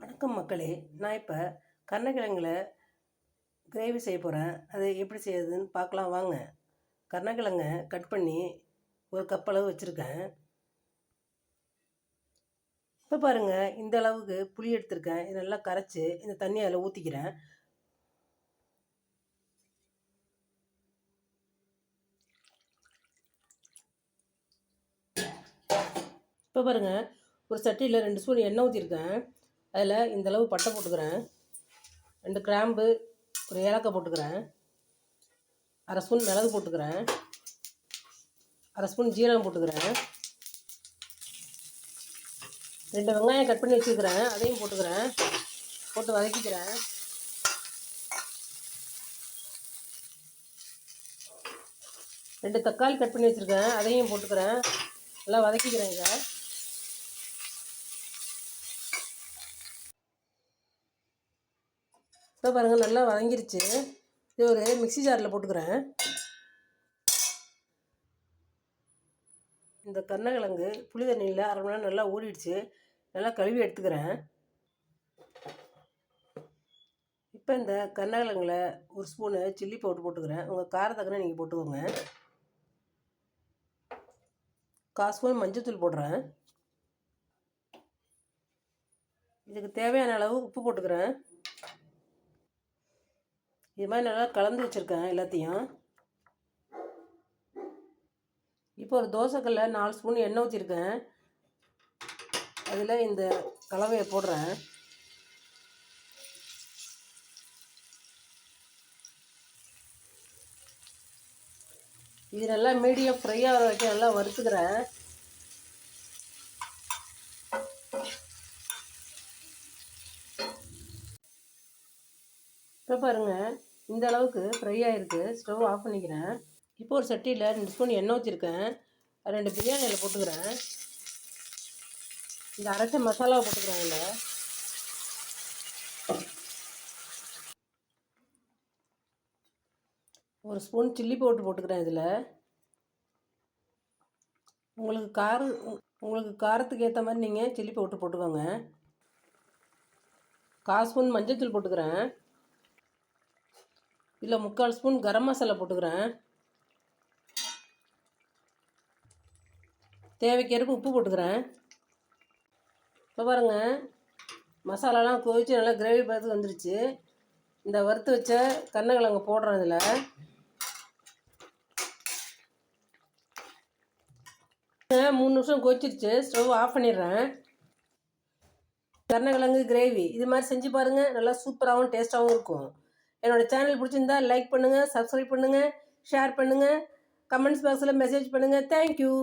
வணக்கம் மக்களே. நான் இப்போ கருணக்கிழங்குல கிரேவி செய்ய போகிறேன். அது எப்படி செய்யுதுன்னு பார்க்கலாம் வாங்க. கருணக்கிழங்கை கட் பண்ணி ஒரு கப் அளவு வச்சுருக்கேன். இப்போ பாருங்கள், இந்த அளவுக்கு புளி எடுத்திருக்கேன். இது நல்லா கரைச்சி இந்த தண்ணி அதில் ஊற்றிக்கிறேன். இப்போ பாருங்கள், ஒரு சட்டியில் 2 ஸ்பூன் எண்ணெய் ஊற்றிருக்கேன். அதில் இந்த அளவு பட்டை போட்டுக்கிறேன், 2 கிராம்பு, ஒரு ஏலக்காய் போட்டுக்கிறேன், அரை ஸ்பூன் மிளகு போட்டுக்கிறேன், அரை ஸ்பூன் ஜீரகம் போட்டுக்கிறேன், 2 வெங்காயம் கட் பண்ணி வச்சுக்கிறேன், அதையும் போட்டுக்கிறேன். போட்டு வதக்கிக்கிறேன். ரெண்டு தக்காளி கட் பண்ணி வச்சுருக்கேன், அதையும் போட்டுக்கிறேன். நல்லா வதக்கிக்கிறேன். இதை இப்போ பாருங்கள், நல்லா வதங்கிருச்சு. இது ஒரு மிக்ஸி ஜாரில் போட்டுக்கிறேன். இந்த கருணக்கிழங்கு புளி தண்ணியில் அரை மணி நேரம் நல்லா ஊறிடுச்சு. நல்லா கழுவி எடுத்துக்கிறேன். இப்போ இந்த கருணக்கிழங்குல ஒரு ஸ்பூனு சில்லி பவுடர் போட்டுக்கிறேன். உங்கள் காரத்தக்கன நீங்கள் போட்டுக்கோங்க. 1/4 ஸ்பூன் மஞ்சள்தூள் போடுறேன். இதுக்கு தேவையான அளவு உப்பு போட்டுக்கிறேன். இது மாதிரி நல்லா கலந்து வச்சுருக்கேன் எல்லாத்தையும். இப்போ ஒரு தோசைக்கல்ல 4 ஸ்பூன் எண்ணெய் ஊற்றிருக்கேன். அதில் இந்த கலவையை போடுறேன். இது நல்லா மீடியம் ஃப்ரை ஆகிற வரைக்கும் நல்லா வறுத்துக்கிறேன். இப்போ பாருங்கள், இந்த அளவுக்கு ஃப்ரை ஆகிருக்கு. ஸ்டவ் ஆஃப் பண்ணிக்கிறேன். இப்போ ஒரு சட்டியில் 2 ஸ்பூன் எண்ணெய் ஊற்றிருக்கேன். 2 பிரியாணி இலை போட்டுக்கிறேன். இந்த அரைச்ச மசாலாவை போட்டுக்கிறேன். இதில் ஒரு ஸ்பூன் சில்லி பவுடர் போட்டுக்கிறேன். இதில் உங்களுக்கு காரத்துக்கு ஏற்ற மாதிரி நீங்கள் சில்லி பவுடர் போட்டுக்கோங்க. 1/4 ஸ்பூன் மஞ்சள்தூள் போட்டுக்கிறேன். இதில் 3/4 ஸ்பூன் கரம் மசாலா போட்டுக்கிறேன். தேவைக்கேற்ப உப்பு போட்டுக்கிறேன். இப்போ பாருங்கள், மசாலாலாம் கொதிச்சு நல்லா கிரேவி பார்த்து வந்துருச்சு. இந்த வறுத்து வச்ச கருணக்கிழங்கு போடுறேன். இதில் 3 நிமிஷம் கொதிச்சிருச்சு. ஸ்டவ் ஆஃப் பண்ணிடுறேன். கருணக்கிழங்கு கிரேவி இது மாதிரி செஞ்சு பாருங்கள். நல்லா சூப்பராகவும் டேஸ்ட்டாகவும் இருக்கும். என்னோடய சேனல் பிடிச்சிருந்தா லைக் பண்ணுங்கள், சப்ஸ்கிரைப் பண்ணுங்கள், ஷேர் பண்ணுங்கள், கமெண்ட்ஸ் பாக்ஸில் மெசேஜ் பண்ணுங்கள். தேங்க்யூ.